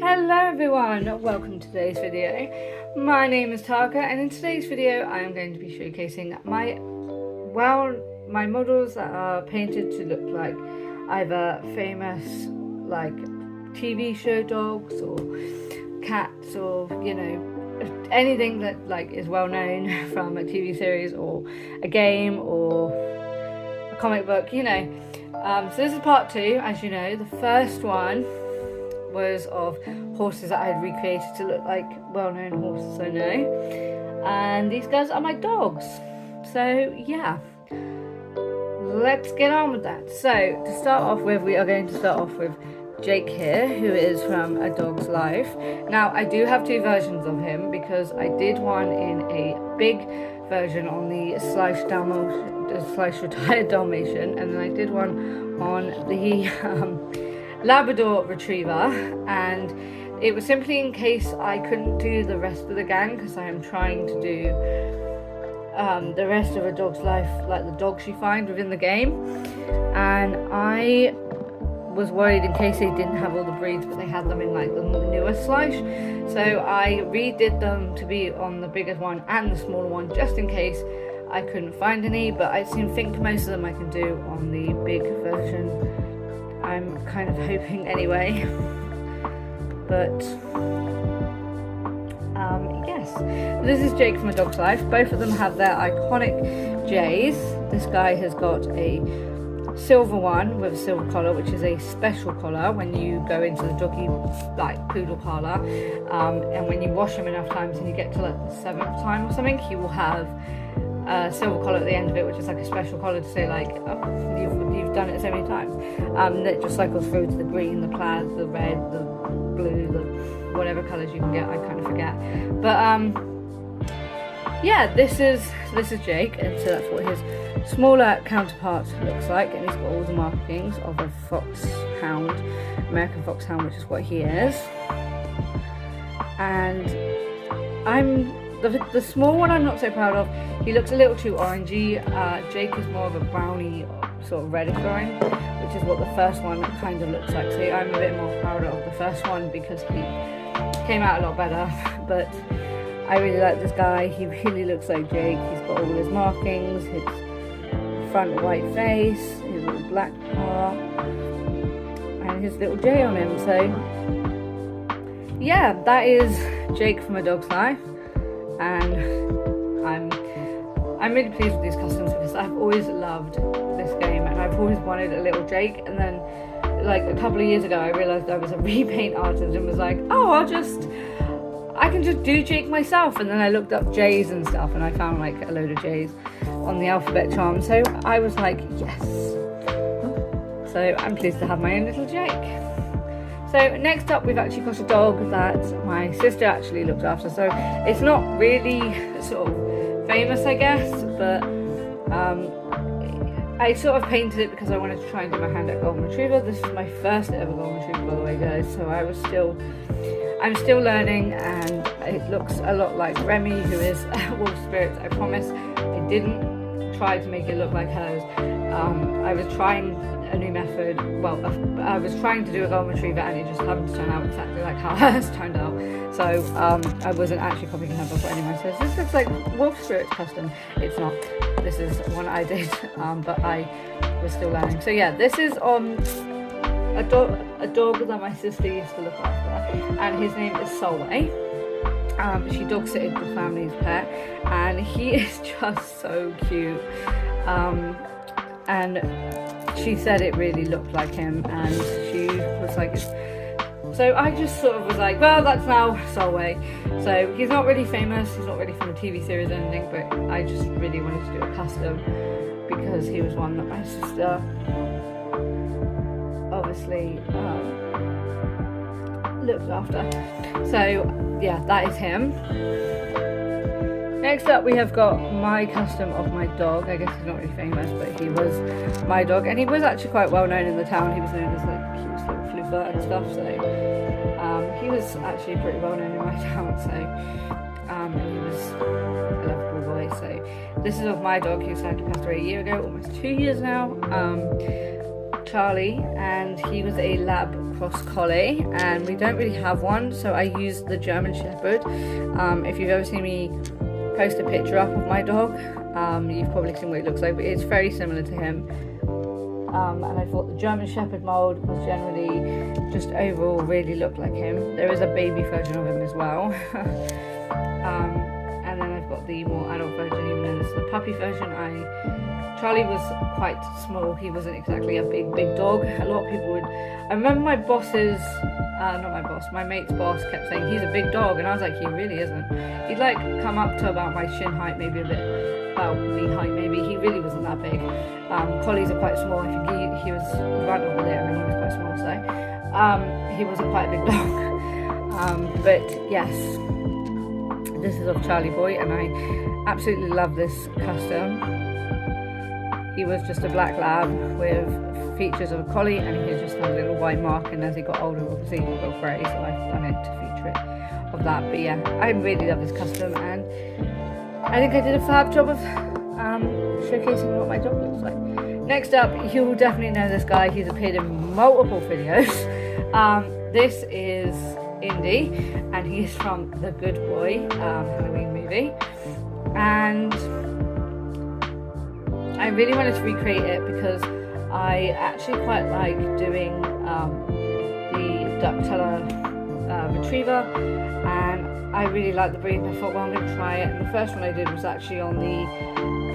Hello everyone, welcome to today's video. My name is Taka and in today's video I am going to be showcasing my models that are painted to look like either famous like TV show dogs or cats or anything that like is well known from a TV series or a game or a comic book, so this is part 2. As you know, the first one was of horses that I had recreated to look like well-known horses I know, and these guys are my dogs. So yeah, let's get on with that. So to start off with, we are going to start off with Jake here, who is from A Dog's Life. Now I do have 2 versions of him because I did one in a big version on the Slice Retired Dalmatian, and then I did one on the Labrador Retriever, and it was simply in case I couldn't do the rest of the gang, because I am trying to do the rest of A Dog's Life, like the dogs you find within the game, and I was worried in case they didn't have all the breeds, but they had them in like the newer Slice, so I redid them to be on the bigger one and the smaller one just in case I couldn't find any, but I think most of them I can do on the big version. I'm kind of hoping anyway, but yes, this is Jake from A Dog's Life. Both of them have their iconic J's. This guy has got a silver one with a silver collar, which is a special collar when you go into the doggy like poodle parlour, and when you wash him enough times and you get to like the 7th time or something, he will have a silver collar at the end of it, which is like a special collar to say like, oh, you've done it so many times. That just cycles through to the green, the plaid, the red, the blue, the whatever colours you can get, I kind of forget. But yeah, this is Jake, and so that's what his smaller counterpart looks like, and he's got all the markings of a foxhound, American foxhound, which is what he is. And the small one I'm not so proud of. He looks a little too orangey. Jake is more of a browny, sort of reddish orange, which is what the first one kind of looks like. So I'm a bit more proud of the first one because he came out a lot better. But I really like this guy. He really looks like Jake. He's got all his markings, his front white face, his little black paw, and his little J on him. So yeah, that is Jake from A Dog's Life, and I'm really pleased with these customs because I've always loved this game and I've always wanted a little Jake. And then like a couple of years ago I realised I was a repaint artist and was like, oh, I can just do Jake myself. And then I looked up J's and stuff and I found like a load of J's on the alphabet charm, so I was like, yes. So I'm pleased to have my own little Jake. So next up, we've actually got a dog that my sister actually looked after. So it's not really sort of famous, I guess, but I sort of painted it because I wanted to try and do my hand at Golden Retriever. This is my first ever Golden Retriever, by the way, guys. So I'm still learning, and it looks a lot like Remy, who is Wolf Spirits. I promise I didn't try to make it look like hers. I was trying a new method. Well, I was trying to do a Golden Retriever and it just happened to turn out exactly like how hers turned out. So I wasn't actually copying her, but anyone says this looks like Wolf Spirit's custom. It's not. This is one I did, but I was still learning. So yeah, this is a dog that my sister used to look after, and his name is Solway. She dog sitted the family's pet, and he is just so cute. And she said it really looked like him, and she was like, so I just sort of was like, well, that's now Solway. So he's not really famous, he's not really from a TV series or anything, but I just really wanted to do a custom because he was one that my sister obviously looked after. So yeah, that is him. Next up, we have got my custom of my dog. I guess he's not really famous, but he was my dog, and he was actually quite well known in the town. He was known as like the cutest little floofer and stuff, so he was actually pretty well known in my town. So he was a lovable boy. So this is of my dog, who sadly passed away a year ago, almost 2 years now. Charlie, and he was a lab cross collie, and we don't really have one, so I used the German Shepherd. If you've ever seen me post a picture up of my dog, you've probably seen what it looks like, but it's very similar to him. And I thought the German Shepherd mould was generally just overall really looked like him. There is a baby version of him as well. And then I've got the more adult version, even though this is the puppy version. Charlie was quite small. He wasn't exactly a big dog. A lot of people would... I remember my mate's boss kept saying, he's a big dog, and I was like, he really isn't. He'd like come up to about my shin height, maybe a bit about knee height maybe. He really wasn't that big. Collies are quite small. I think he was right over there, and he was quite small, so he wasn't quite a big dog. But yes, this is of Charlie Boy, and I absolutely love this custom. He was just a black lab with features of a collie, and he just had a little white mark, and as he got older obviously he got grey, so I've done it to feature it of that. But yeah, I really love this custom, and I think I did a fab job of showcasing what my dog looks like. Next up, you will definitely know this guy. He's appeared in multiple videos. This is Indy, and he is from The Good Boy Halloween movie, and I really wanted to recreate it because I actually quite like doing the duck teller retriever, and I really like the breed, and I thought, well, I'm going to try it. And the first one I did was actually on the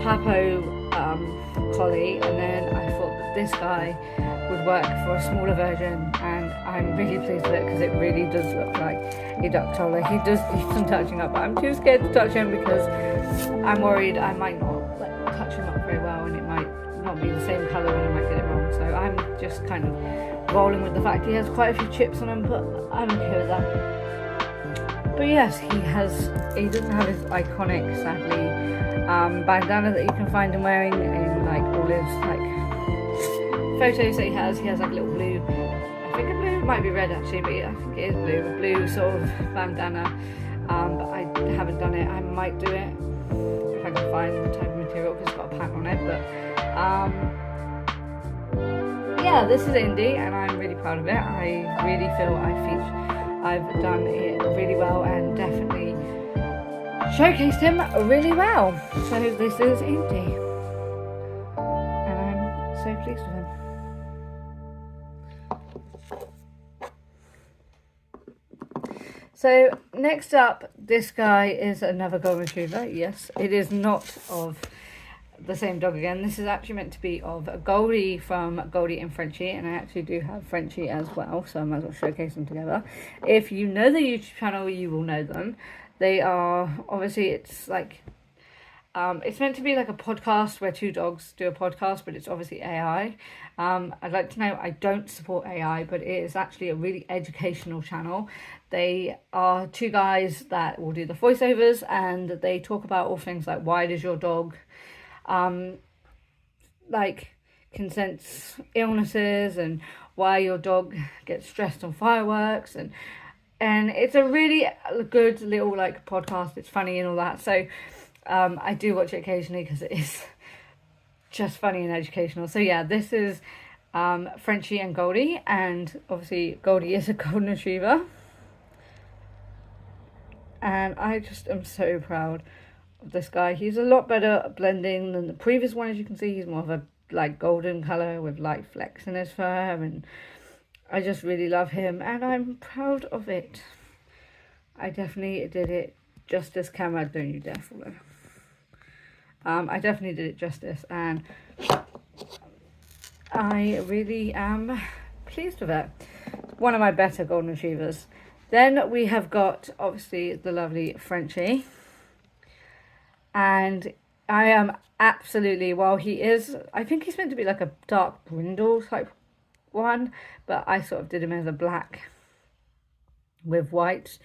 Papo collie, and then I thought that this guy would work for a smaller version, and I'm really pleased with it because it really does look like a duck teller. He does need some touching up, but I'm too scared to touch him because I'm worried I might not touch him up very well, and it might not be the same colour, and I might get it wrong. So I'm just kind of rolling with the fact he has quite a few chips on him, but I'm okay with that. But yes, he doesn't have his iconic, sadly, bandana that you can find him wearing in like all his like photos that he has. He has like a little blue, I think a blue, it might be red actually, but yeah, I think it is blue, a blue sort of bandana. But I haven't done it. I might do it if I can find the type of material, because it's got a pattern on it. But yeah, this is Indy, and I'm really proud of it. I really feel I've done it really well, and definitely showcased him really well. So this is Indy, and I'm so pleased with him. So next up, this guy is another golden retriever. Yes, it is not of the same dog again. This is actually meant to be of Goldie from Goldie and Frenchie, and I actually do have Frenchie as well, so I might as well showcase them together. If you know the YouTube channel, you will know them. They are, obviously, it's like, it's meant to be like a podcast where two dogs do a podcast, but it's obviously AI. I'd like to know, I don't support AI, but it is actually a really educational channel. They are two guys that will do the voiceovers, and they talk about all things like, why does your dog like can sense illnesses, and why your dog gets stressed on fireworks, and it's a really good little like podcast. It's funny and all that, so I do watch it occasionally because it is just funny and educational. So yeah, this is Frenchie and Goldie, and obviously Goldie is a golden retriever, and I just am so proud of this guy. He's a lot better at blending than the previous one. As you can see, he's more of a like golden colour with light flecks in his fur, and I just really love him, and I'm proud of it. I definitely did it justice. Camera, don't you dare follow. I definitely did it justice, and I really am pleased with it. One of my better golden retrievers. Then we have got obviously the lovely Frenchie, and I am absolutely, while he is, I think he's meant to be like a dark brindle type one, but I sort of did him as a black with white,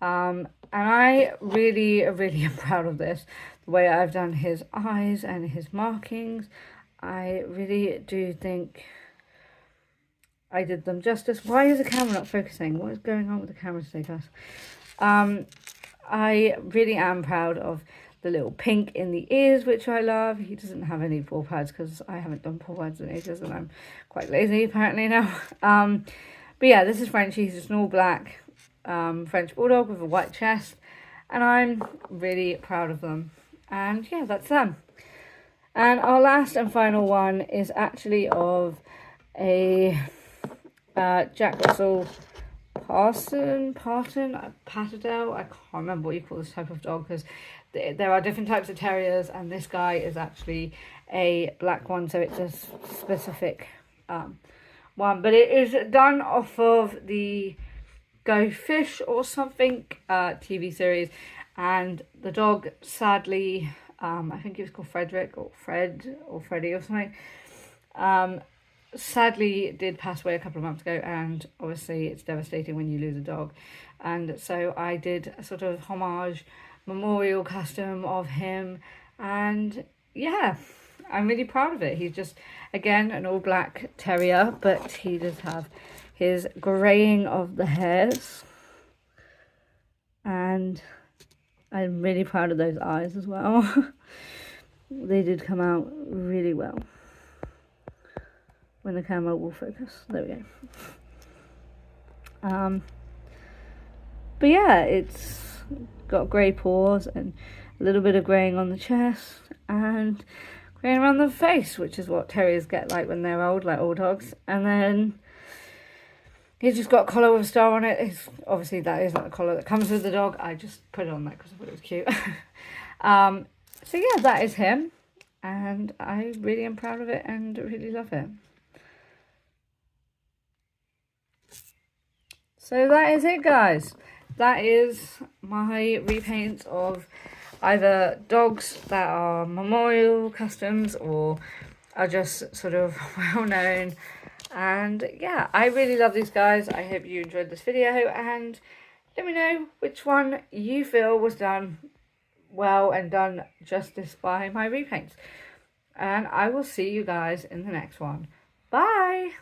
and I really am proud of this, the way I've done his eyes and his markings. I really do think I did them justice. Why is the camera not focusing? What is going on with the camera today, guys? I really am proud of the little pink in the ears, which I love. He doesn't have any paw pads because I haven't done paw pads in ages and I'm quite lazy apparently now. But yeah, this is Frenchie. He's just an all black French bulldog with a white chest, and I'm really proud of them. And yeah, that's them. And our last and final one is actually of a Jack Russell Patterdale. I can't remember what you call this type of dog, because there are different types of terriers, and this guy is actually a black one, so it's a specific one. But it is done off of the Go Fish or something TV series, and the dog sadly, I think he was called Frederick or Fred or Freddie or something, sadly did pass away a couple of months ago, and obviously it's devastating when you lose a dog. And so I did a sort of homage memorial custom of him, and yeah, I'm really proud of it. He's just, again, an all black terrier, but he does have his greying of the hairs, and I'm really proud of those eyes as well. They did come out really well. When the camera will focus. There we go. But yeah, it's got grey paws and a little bit of greying on the chest and greying around the face, which is what terriers get like when they're old, like all dogs. And then he's just got a collar with a star on it. Obviously that isn't the collar that comes with the dog. I just put it on that because I thought it was cute. So yeah, that is him. And I really am proud of it and really love it. So that is it, guys. That is my repaints of either dogs that are memorial customs or are just sort of well known. And yeah, I really love these guys. I hope you enjoyed this video, and let me know which one you feel was done well and done justice by my repaints. And I will see you guys in the next one. Bye!